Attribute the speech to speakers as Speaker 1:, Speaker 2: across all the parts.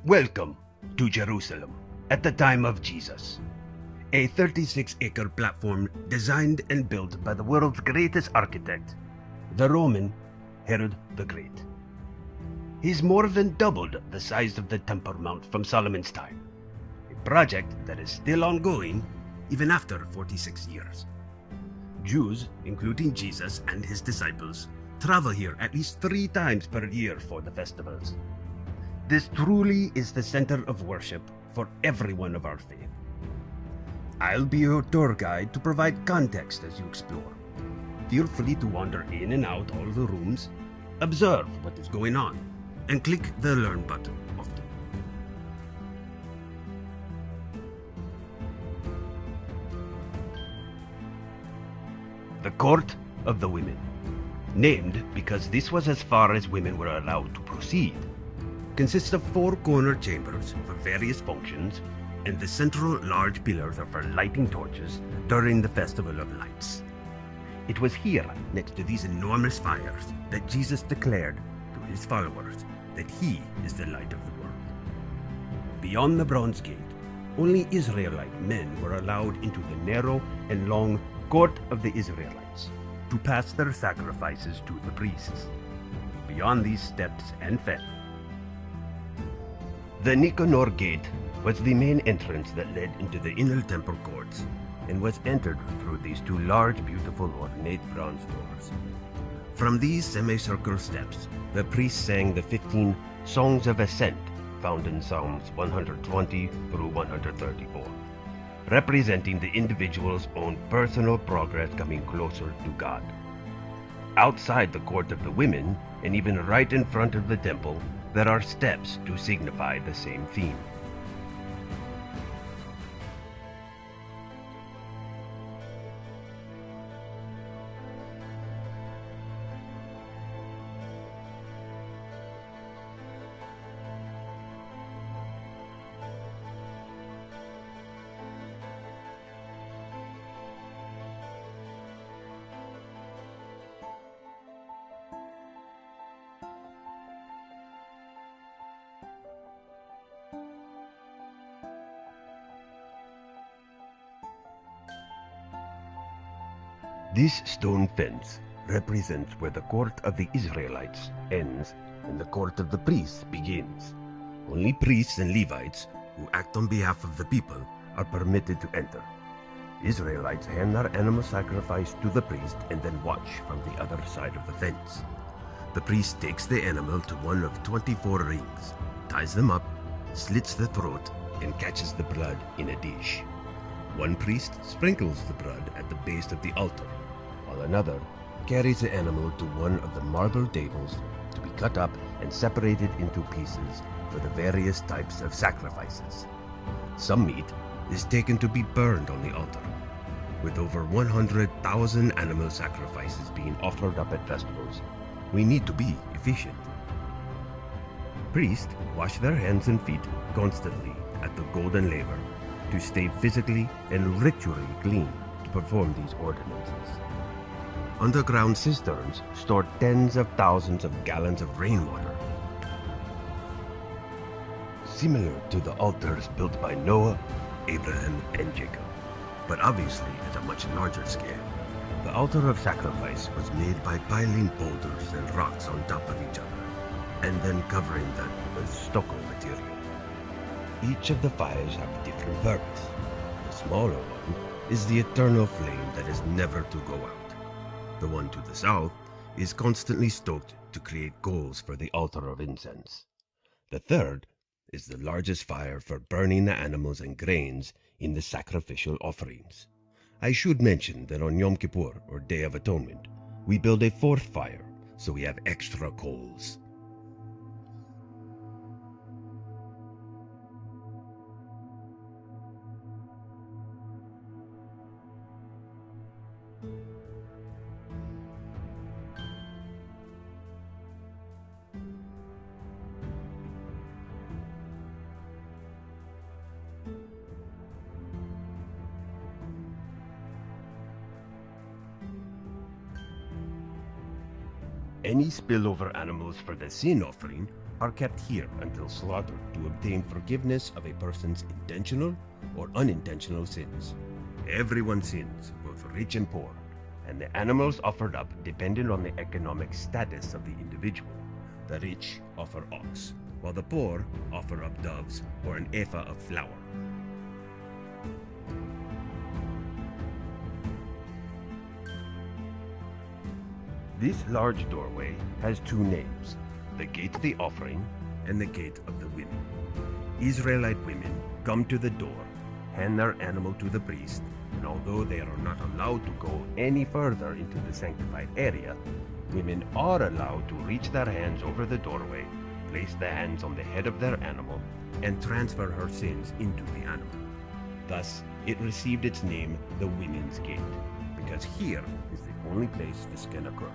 Speaker 1: Welcome to Jerusalem at the time of Jesus, a 36-acre platform designed and built by the world's greatest architect, the Roman Herod the Great. He's more than doubled the size of the Temple Mount from Solomon's time, a project that is still ongoing even after 46 years. Jews, including Jesus and his disciples, travel here at least 3 times per year for the festivals. This truly is the center of worship for everyone of our faith. I'll be your tour guide to provide context as you explore. Feel free to wander in and out all the rooms, observe what is going on, and click the Learn button often. The Court of the Women, named because this was as far as women were allowed to proceed, consists of 4 corner chambers for various functions, and the central large pillars are for lighting torches during the Festival of Lights. It was here, next to these enormous fires, that Jesus declared to his followers that he is the light of the world. Beyond the Bronze Gate, only Israelite men were allowed into the narrow and long Court of the Israelites to pass their sacrifices to the priests. Beyond these steps and fence, the Nicanor Gate was the main entrance that led into the inner temple courts and was entered through these 2 large, beautiful, ornate bronze doors. From these semicircular steps, the priests sang the 15 Songs of Ascent found in Psalms 120 through 134, representing the individual's own personal progress coming closer to God. Outside the Court of the Women, and even right in front of the temple, there are steps to signify the same theme. This stone fence represents where the court of the Israelites ends and the court of the priests begins. Only priests and Levites, who act on behalf of the people, are permitted to enter. Israelites hand their animal sacrifice to the priest and then watch from the other side of the fence. The priest takes the animal to one of 24 rings, ties them up, slits the throat, and catches the blood in a dish. One priest sprinkles the blood at the base of the altar, while another carries the animal to one of the marble tables to be cut up and separated into pieces for the various types of sacrifices. Some meat is taken to be burned on the altar. With over 100,000 animal sacrifices being offered up at festivals, we need to be efficient. Priests wash their hands and feet constantly at the golden laver to stay physically and ritually clean to perform these ordinances. Underground cisterns store tens of thousands of gallons of rainwater, similar to the altars built by Noah, Abraham, and Jacob, but obviously at a much larger scale. The altar of sacrifice was made by piling boulders and rocks on top of each other, and then covering them with stucco material. Each of the fires have different purpose. The smaller one is the eternal flame that is never to go out. The one to the south is constantly stoked to create coals for the altar of incense. The third is the largest fire for burning the animals and grains in the sacrificial offerings. I should mention that on Yom Kippur, or Day of Atonement, we build a 4th fire, so we have extra coals. Any spillover animals for the sin offering are kept here until slaughtered to obtain forgiveness of a person's intentional or unintentional sins. Everyone sins, both rich and poor, and the animals offered up depended on the economic status of the individual. The rich offer ox, while the poor offer up doves or an ephah of flour. This large doorway has two names, the Gate of the Offering and the Gate of the Women. Israelite women come to the door, hand their animal to the priest, and although they are not allowed to go any further into the sanctified area, women are allowed to reach their hands over the doorway, place their hands on the head of their animal, and transfer her sins into the animal. Thus, it received its name, the Women's Gate, because here is the only place this can occur.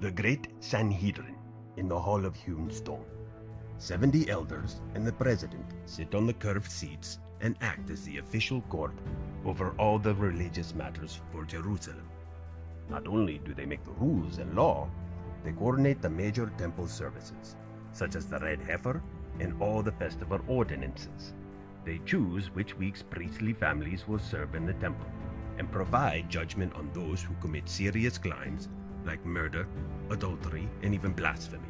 Speaker 1: The Great Sanhedrin in the Hall of Hewn Stone. 70 elders and the president sit on the curved seats and act as the official court over all the religious matters for Jerusalem. Not only do they make the rules and law, they coordinate the major temple services, such as the red heifer and all the festival ordinances. They choose which week's priestly families will serve in the temple and provide judgment on those who commit serious crimes like murder, adultery, and even blasphemy.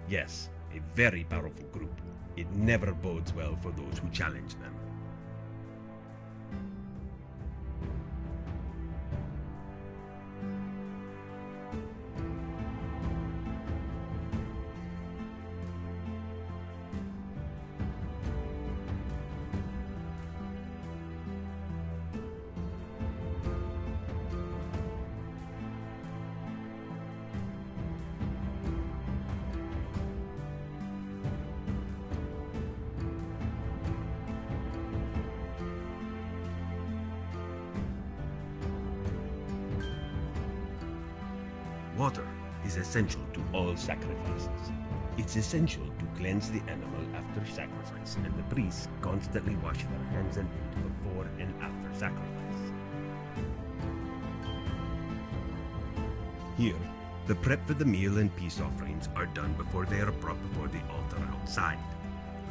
Speaker 1: Yes, a very powerful group. It never bodes well for those who challenge them. Water is essential to all sacrifices. It's essential to cleanse the animal after sacrifice, and the priests constantly wash their hands and feet before and after sacrifice. Here, the prep for the meal and peace offerings are done before they are brought before the altar outside.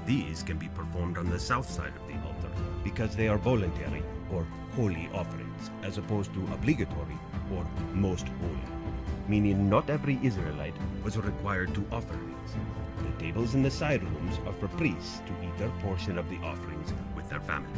Speaker 1: These can be performed on the south side of the altar because they are voluntary or holy offerings, as opposed to obligatory or most holy, meaning not every Israelite was required to offer these. The tables in the side rooms are for priests to eat their portion of the offerings with their family.